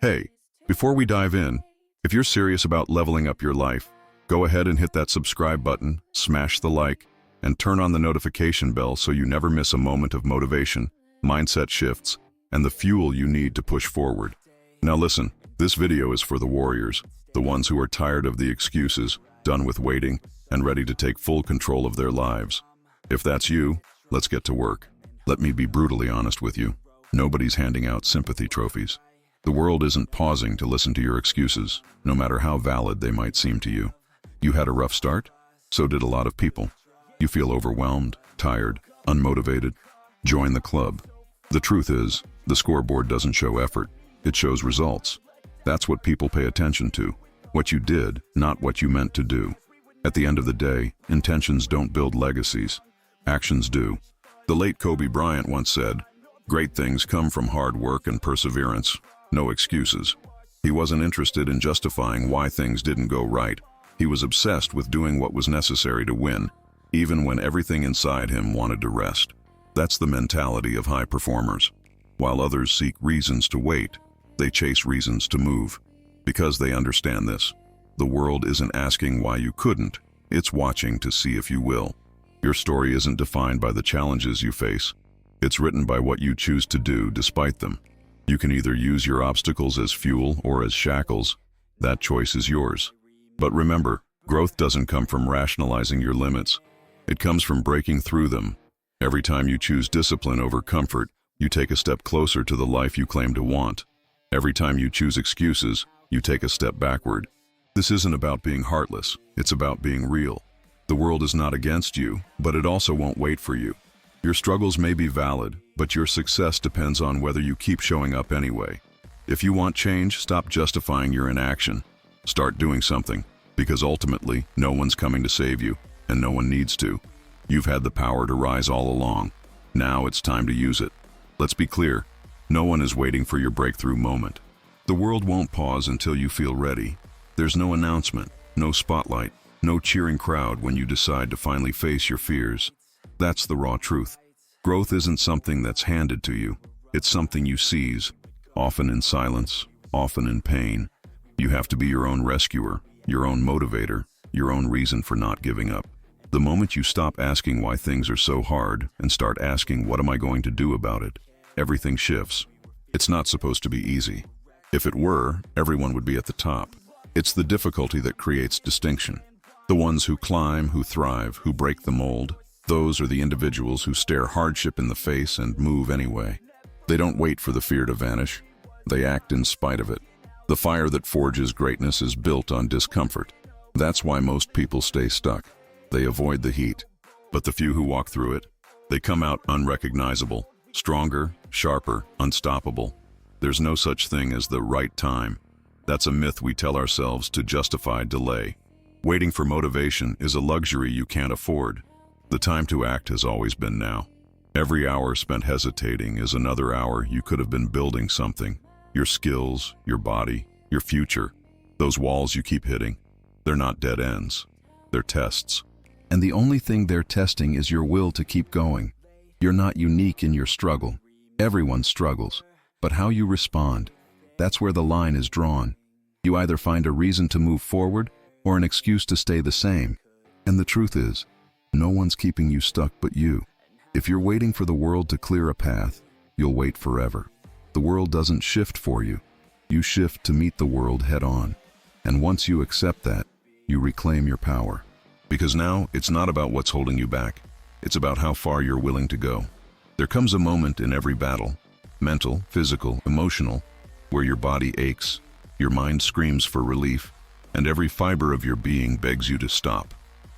Hey, before we dive in, if you're serious about leveling up your life, go ahead and hit that subscribe button, smash the like, and turn on the notification bell so you never miss a moment of motivation, mindset shifts, and the fuel you need to push forward. Now listen, this video is for the warriors, the ones who are tired of the excuses, done with waiting, and ready to take full control of their lives. If that's you, let's get to work. Let me be brutally honest with you. Nobody's handing out sympathy trophies. The world isn't pausing to listen to your excuses, no matter how valid they might seem to you. You had a rough start? So did a lot of people. You feel overwhelmed, tired, unmotivated? Join the club. The truth is, the scoreboard doesn't show effort, it shows results. That's what people pay attention to. What you did, not what you meant to do. At the end of the day, intentions don't build legacies. Actions do. The late Kobe Bryant once said, "Great things come from hard work and perseverance. No excuses." He wasn't interested in justifying why things didn't go right. He was obsessed with doing what was necessary to win, even when everything inside him wanted to rest. That's the mentality of high performers. While others seek reasons to wait, they chase reasons to move. Because they understand this, the world isn't asking why you couldn't, it's watching to see if you will. Your story isn't defined by the challenges you face. It's written by what you choose to do despite them. You can either use your obstacles as fuel or as shackles. That choice is yours. But remember, growth doesn't come from rationalizing your limits. It comes from breaking through them. Every time you choose discipline over comfort, you take a step closer to the life you claim to want. Every time you choose excuses, you take a step backward. This isn't about being heartless, it's about being real. The world is not against you, but it also won't wait for you. Your struggles may be valid, but your success depends on whether you keep showing up anyway. If you want change, stop justifying your inaction. Start doing something, because ultimately, no one's coming to save you, and no one needs to. You've had the power to rise all along. Now it's time to use it. Let's be clear, no one is waiting for your breakthrough moment. The world won't pause until you feel ready. There's no announcement, no spotlight, no cheering crowd when you decide to finally face your fears. That's the raw truth. Growth isn't something that's handed to you. It's something you seize, often in silence, often in pain. You have to be your own rescuer, your own motivator, your own reason for not giving up. The moment you stop asking why things are so hard and start asking what am I going to do about it, everything shifts. It's not supposed to be easy. If it were, everyone would be at the top. It's the difficulty that creates distinction. The ones who climb, who thrive, who break the mold, those are the individuals who stare hardship in the face and move anyway. They don't wait for the fear to vanish. They act in spite of it. The fire that forges greatness is built on discomfort. That's why most people stay stuck. They avoid the heat. But the few who walk through it, they come out unrecognizable, stronger, sharper, unstoppable. There's no such thing as the right time. That's a myth we tell ourselves to justify delay. Waiting for motivation is a luxury you can't afford. The time to act has always been now. Every hour spent hesitating is another hour you could have been building something. Your skills, your body, your future. Those walls you keep hitting, they're not dead ends. They're tests. And the only thing they're testing is your will to keep going. You're not unique in your struggle. Everyone struggles. But how you respond, that's where the line is drawn. You either find a reason to move forward or an excuse to stay the same. And the truth is, no one's keeping you stuck but you. If you're waiting for the world to clear a path, you'll wait forever. The world doesn't shift for you. You shift to meet the world head on. And once you accept that, you reclaim your power. Because now, it's not about what's holding you back. It's about how far you're willing to go. There comes a moment in every battle, mental, physical, emotional, where your body aches, your mind screams for relief, and every fiber of your being begs you to stop.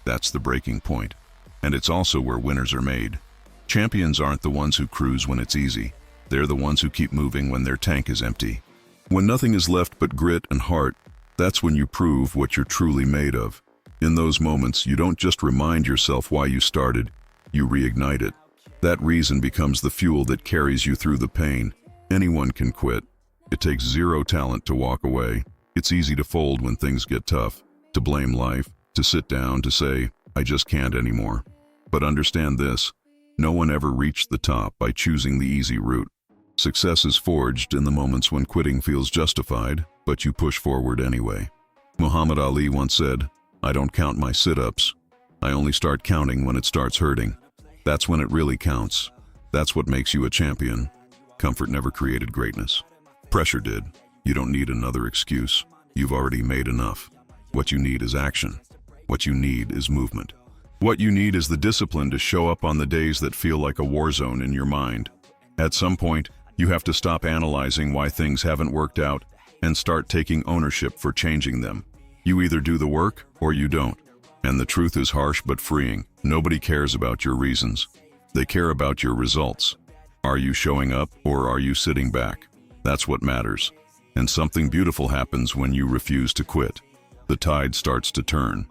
That's the breaking point. And it's also where winners are made. Champions aren't the ones who cruise when it's easy. They're the ones who keep moving when their tank is empty. When nothing is left but grit and heart, that's when you prove what you're truly made of. In those moments, you don't just remind yourself why you started, you reignite it. That reason becomes the fuel that carries you through the pain. Anyone can quit. It takes zero talent to walk away. It's easy to fold when things get tough, to blame life, to sit down, to say, I just can't anymore. But understand this, no one ever reached the top by choosing the easy route. Success is forged in the moments when quitting feels justified, but you push forward anyway. Muhammad Ali once said, "I don't count my sit-ups. I only start counting when it starts hurting. That's when it really counts. That's what makes you a champion." Comfort never created greatness. Pressure did. You don't need another excuse. You've already made enough. What you need is action. What you need is movement. What you need is the discipline to show up on the days that feel like a war zone in your mind. At some point, you have to stop analyzing why things haven't worked out and start taking ownership for changing them. You either do the work or you don't. And the truth is harsh but freeing. Nobody cares about your reasons. They care about your results. Are you showing up or are you sitting back? That's what matters. And something beautiful happens when you refuse to quit. The tide starts to turn.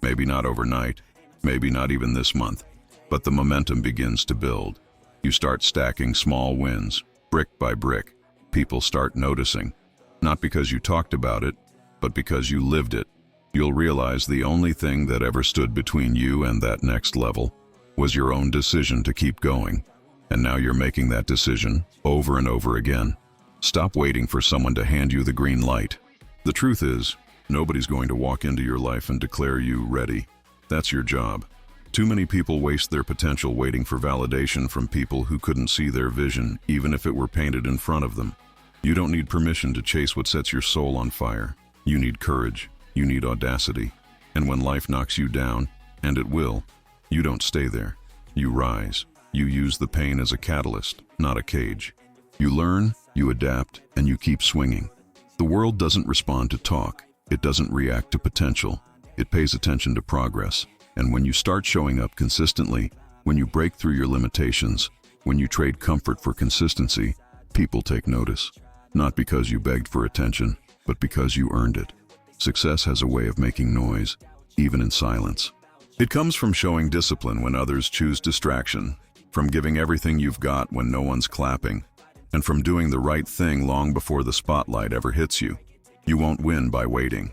Maybe not overnight, maybe not even this month, but the momentum begins to build. You start stacking small wins, brick by brick. People start noticing, not because you talked about it, but because you lived it. You'll realize the only thing that ever stood between you and that next level was your own decision to keep going. And now you're making that decision over and over again. Stop waiting for someone to hand you the green light. The truth is, nobody's going to walk into your life and declare you ready. That's your job. Too many people waste their potential waiting for validation from people who couldn't see their vision, even if it were painted in front of them. You don't need permission to chase what sets your soul on fire. You need courage. You need audacity. And when life knocks you down, and it will, you don't stay there. You rise. You use the pain as a catalyst, not a cage. You learn, you adapt, and you keep swinging. The world doesn't respond to talk. It doesn't react to potential. It pays attention to progress. And when you start showing up consistently, when you break through your limitations, when you trade comfort for consistency, people take notice. Not because you begged for attention, but because you earned it. Success has a way of making noise, even in silence. It comes from showing discipline when others choose distraction, from giving everything you've got when no one's clapping, and from doing the right thing long before the spotlight ever hits you. You won't win by waiting.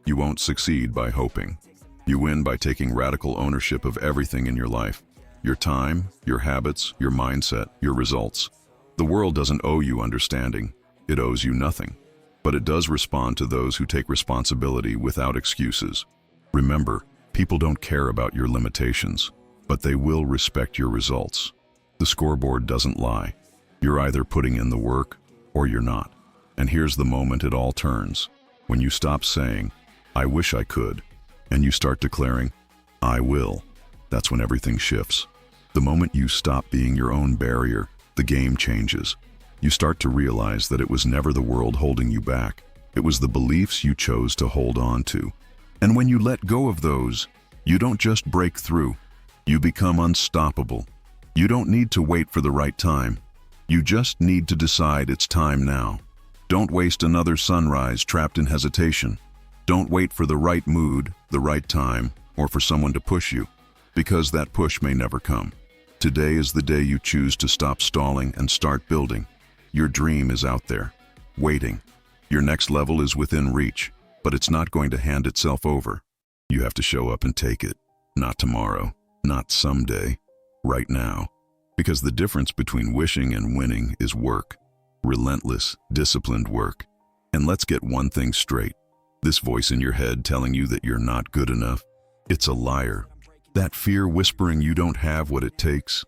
You won't succeed by hoping. You win by taking radical ownership of everything in your life. Your time, your habits, your mindset, your results. The world doesn't owe you understanding. It owes you nothing. But it does respond to those who take responsibility without excuses. Remember, people don't care about your limitations, but they will respect your results. The scoreboard doesn't lie. You're either putting in the work or you're not. And here's the moment it all turns. When you stop saying, "I wish I could," and you start declaring, "I will." That's when everything shifts. The moment you stop being your own barrier, the game changes. You start to realize that it was never the world holding you back. It was the beliefs you chose to hold on to. And when you let go of those, you don't just break through. You become unstoppable. You don't need to wait for the right time. You just need to decide it's time now. Don't waste another sunrise trapped in hesitation. Don't wait for the right mood, the right time, or for someone to push you, because that push may never come. Today is the day you choose to stop stalling and start building. Your dream is out there, waiting. Your next level is within reach, but it's not going to hand itself over. You have to show up and take it. Not tomorrow, not someday, right now. Because the difference between wishing and winning is work. Relentless, disciplined work. And let's get one thing straight. This voice in your head telling you that you're not good enough, it's a liar. That fear whispering you don't have what it takes,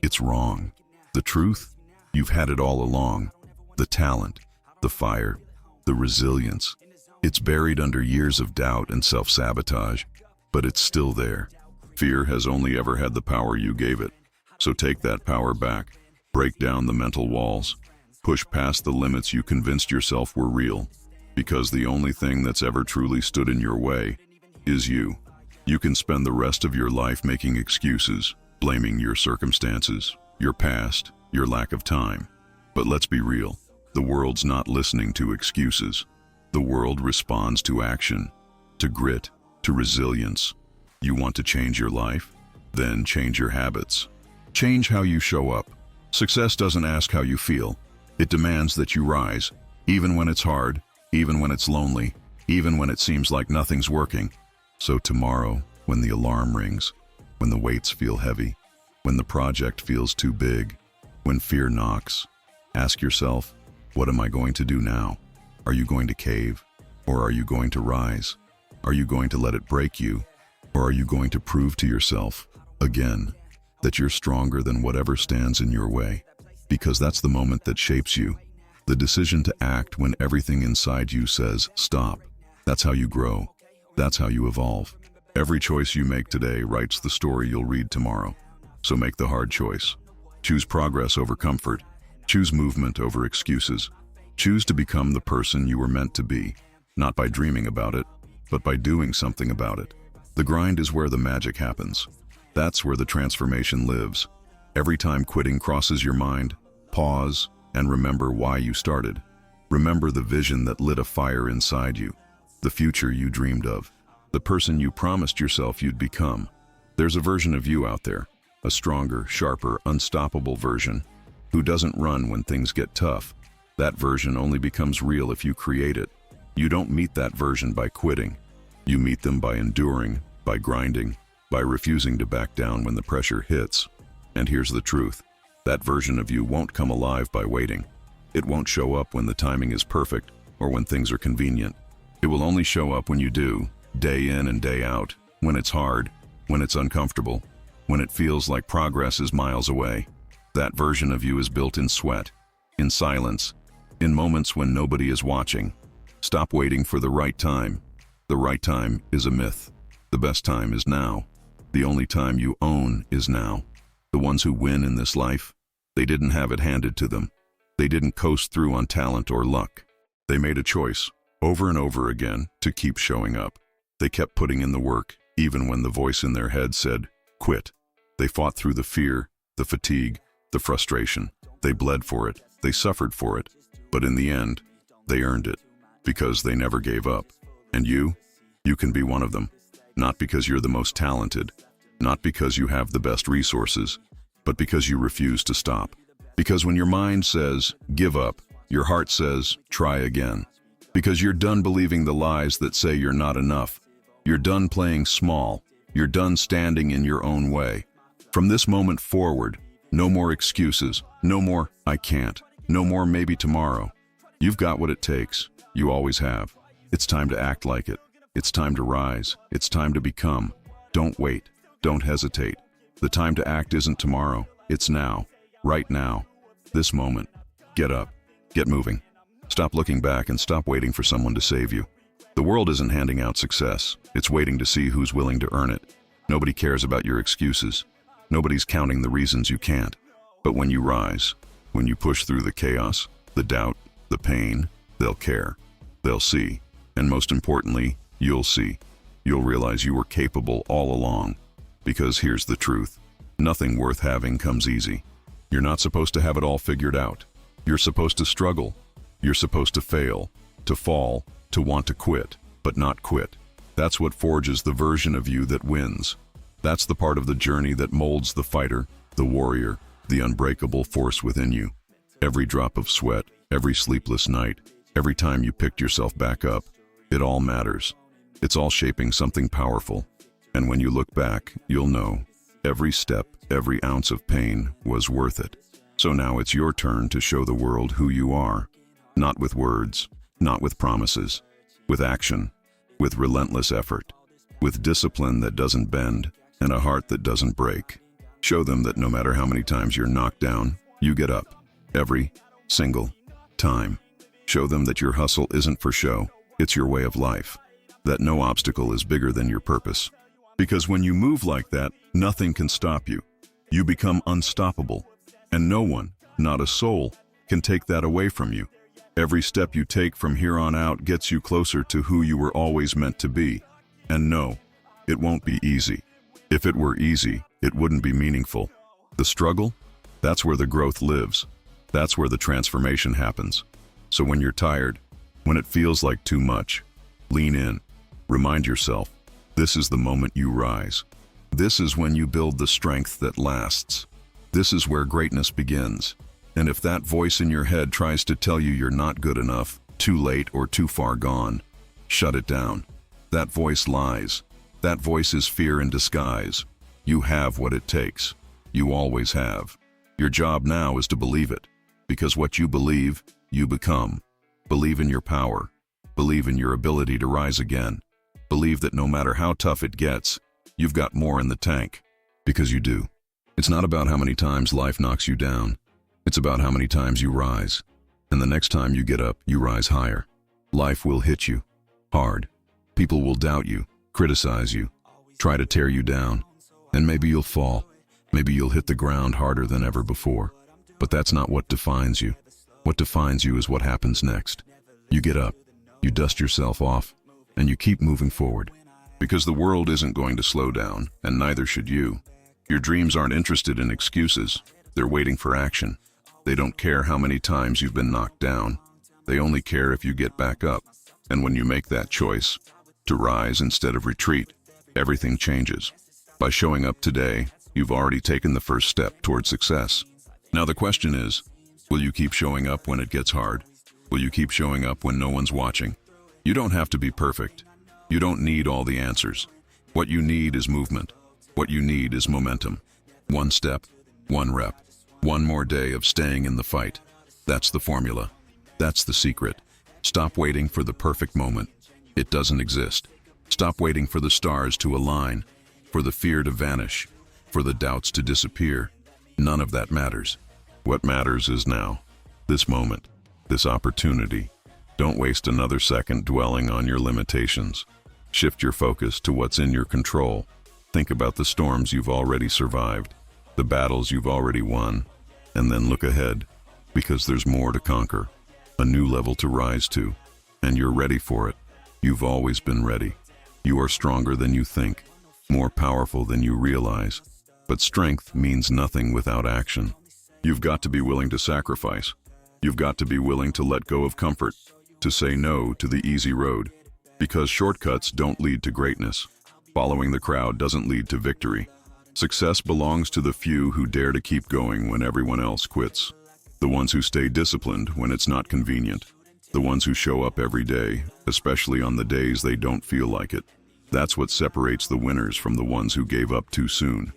it's wrong. The truth? You've had it all along. The talent, the fire, the resilience. It's buried under years of doubt and self-sabotage, but it's still there. Fear has only ever had the power you gave it. So take that power back. Break down the mental walls. Push past the limits you convinced yourself were real. Because the only thing that's ever truly stood in your way is you. You can spend the rest of your life making excuses, blaming your circumstances, your past, your lack of time. But let's be real. The world's not listening to excuses. The world responds to action, to grit, to resilience. You want to change your life? Then change your habits. Change how you show up. Success doesn't ask how you feel. It demands that you rise, even when it's hard, even when it's lonely, even when it seems like nothing's working. So tomorrow, when the alarm rings, when the weights feel heavy, when the project feels too big, when fear knocks, Ask yourself, what am I going to do now? Are you going to cave? Or are you going to rise? Are you going to let it break you? Or are you going to prove to yourself, again, that you're stronger than whatever stands in your way? Because that's the moment that shapes you. The decision to act when everything inside you says, stop. That's how you grow. That's how you evolve. Every choice you make today writes the story you'll read tomorrow. So make the hard choice. Choose progress over comfort. Choose movement over excuses. Choose to become the person you were meant to be, not by dreaming about it, but by doing something about it. The grind is where the magic happens. That's where the transformation lives. Every time quitting crosses your mind, pause and remember why you started. Remember the vision that lit a fire inside you, the future you dreamed of, the person you promised yourself you'd become. There's a version of you out there, a stronger, sharper, unstoppable version, who doesn't run when things get tough. That version only becomes real if you create it. You don't meet that version by quitting. You meet them by enduring, by grinding, by refusing to back down when the pressure hits. And here's the truth. That version of you won't come alive by waiting. It won't show up when the timing is perfect or when things are convenient. It will only show up when you do, day in and day out, when it's hard, when it's uncomfortable, when it feels like progress is miles away. That version of you is built in sweat, in silence, in moments when nobody is watching. Stop waiting for the right time. The right time is a myth. The best time is now. The only time you own is now. The ones who win in this life, they didn't have it handed to them. They didn't coast through on talent or luck. They made a choice, over and over again, to keep showing up. They kept putting in the work, even when the voice in their head said, quit. They fought through the fear, the fatigue, the frustration. They bled for it. They suffered for it. But in the end, they earned it, because they never gave up. And you can be one of them. Not because you're the most talented, not because you have the best resources, but because you refuse to stop. Because when your mind says, give up, your heart says, try again. Because you're done believing the lies that say you're not enough. You're done playing small. You're done standing in your own way. From this moment forward, no more excuses, no more, I can't, no more maybe tomorrow. You've got what it takes. You always have. It's time to act like it. It's time to rise. It's time to become. Don't wait. Don't hesitate. The time to act isn't tomorrow. It's now. Right now. This moment. Get up. Get moving. Stop looking back and stop waiting for someone to save you. The world isn't handing out success. It's waiting to see who's willing to earn it. Nobody cares about your excuses. Nobody's counting the reasons you can't. But when you rise, when you push through the chaos, the doubt, the pain, they'll care. They'll see. And most importantly, you'll see. You'll realize you were capable all along. Because here's the truth. Nothing worth having comes easy. You're not supposed to have it all figured out. You're supposed to struggle. You're supposed to fail, to fall, to want to quit, but not quit. That's what forges the version of you that wins. That's the part of the journey that molds the fighter, the warrior, the unbreakable force within you. Every drop of sweat, every sleepless night, every time you picked yourself back up, it all matters. It's all shaping something powerful. And when you look back, you'll know every step, every ounce of pain was worth it. So now it's your turn to show the world who you are. Not with words, not with promises, with action, with relentless effort, with discipline that doesn't bend and a heart that doesn't break. Show them that no matter how many times you're knocked down, you get up. Every single time. Show them that your hustle isn't for show, it's your way of life. That no obstacle is bigger than your purpose. Because when you move like that, nothing can stop you. You become unstoppable. And no one, not a soul, can take that away from you. Every step you take from here on out gets you closer to who you were always meant to be. And no, it won't be easy. If it were easy, it wouldn't be meaningful. The struggle? That's where the growth lives. That's where the transformation happens. So when you're tired, when it feels like too much, lean in. Remind yourself, this is the moment you rise. This is when you build the strength that lasts. This is where greatness begins. And if that voice in your head tries to tell you you're not good enough, too late or too far gone, shut it down. That voice lies. That voice is fear in disguise. You have what it takes. You always have. Your job now is to believe it. Because what you believe, you become. Believe in your power. Believe in your ability to rise again. Believe that no matter how tough it gets, you've got more in the tank. Because you do. It's not about how many times life knocks you down. It's about how many times you rise. And the next time you get up, you rise higher. Life will hit you. Hard. People will doubt you, criticize you, try to tear you down. And maybe you'll fall. Maybe you'll hit the ground harder than ever before. But that's not what defines you. What defines you is what happens next. You get up, you dust yourself off, and you keep moving forward. Because the world isn't going to slow down, and neither should you. Your dreams aren't interested in excuses. They're waiting for action. They don't care how many times you've been knocked down. They only care if you get back up. And when you make that choice, to rise instead of retreat, everything changes. By showing up today, you've already taken the first step toward success. Now the question is, will you keep showing up when it gets hard? Will you keep showing up when no one's watching? You don't have to be perfect. You don't need all the answers. What you need is movement. What you need is momentum. One step, one rep, one more day of staying in the fight. That's the formula. That's the secret. Stop waiting for the perfect moment. It doesn't exist. Stop waiting for the stars to align, for the fear to vanish, for the doubts to disappear. None of that matters. What matters is now. This moment. This opportunity. Don't waste another second dwelling on your limitations. Shift your focus to what's in your control. Think about the storms you've already survived, the battles you've already won, and then look ahead, because there's more to conquer, a new level to rise to, and you're ready for it. You've always been ready. You are stronger than you think, more powerful than you realize. But strength means nothing without action. You've got to be willing to sacrifice. You've got to be willing to let go of comfort, to say no to the easy road. Because shortcuts don't lead to greatness. Following the crowd doesn't lead to victory. Success belongs to the few who dare to keep going when everyone else quits. The ones who stay disciplined when it's not convenient. The ones who show up every day, especially on the days they don't feel like it. That's what separates the winners from the ones who gave up too soon.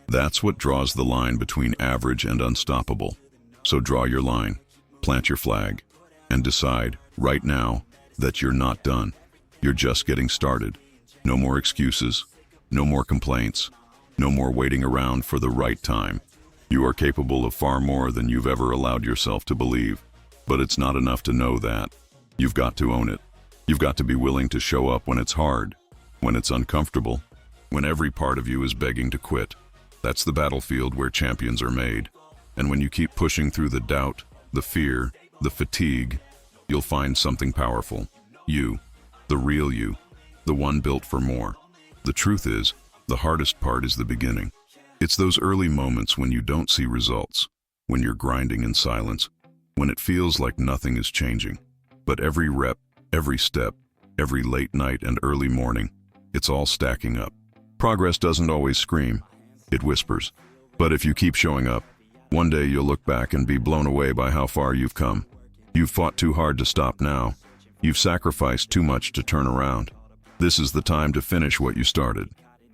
That's what draws the line between average and unstoppable. So draw your line, plant your flag, and decide, right now, that you're not done. You're just getting started. No more excuses, no more complaints, no more waiting around for the right time. You are capable of far more than you've ever allowed yourself to believe. But it's not enough to know that. You've got to own it. You've got to be willing to show up when it's hard, when it's uncomfortable, when every part of you is begging to quit. That's the battlefield where champions are made. And when you keep pushing through the doubt, the fear, the fatigue, you'll find something powerful. You, the real you, the one built for more. The truth is, the hardest part is the beginning. It's those early moments when you don't see results, when you're grinding in silence, when it feels like nothing is changing. But every rep, every step, every late night and early morning, it's all stacking up. Progress doesn't always scream, it whispers. But if you keep showing up, one day you'll look back and be blown away by how far you've come. You've fought too hard to stop now. You've sacrificed too much to turn around. This is the time to finish what you started.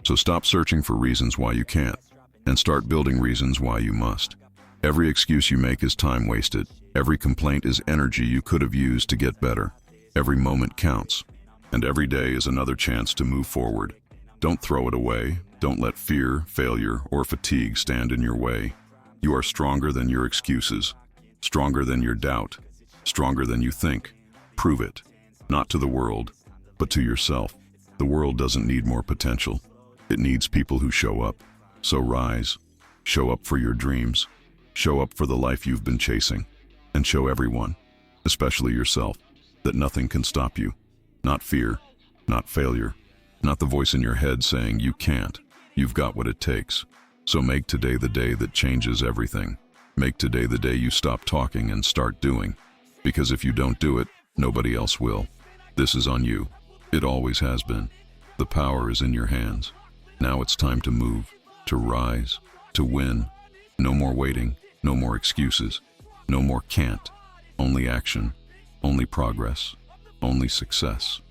So stop searching for reasons why you can't, and start building reasons why you must. Every excuse you make is time wasted. Every complaint is energy you could have used to get better. Every moment counts, and every day is another chance to move forward. Don't throw it away. Don't let fear, failure, or fatigue stand in your way. You are stronger than your excuses, stronger than your doubt, stronger than you think. Prove it, not to the world, but to yourself. The world doesn't need more potential. It needs people who show up. So rise, show up for your dreams, show up for the life you've been chasing, and show everyone, especially yourself, that nothing can stop you. Not fear, not failure, not the voice in your head saying you can't. You've got what it takes. So make today the day that changes everything. Make today the day you stop talking and start doing. Because if you don't do it, nobody else will. This is on you. It always has been. The power is in your hands. Now it's time to move, to rise, to win. No more waiting, no more excuses, no more can't. Only action, only progress, only success.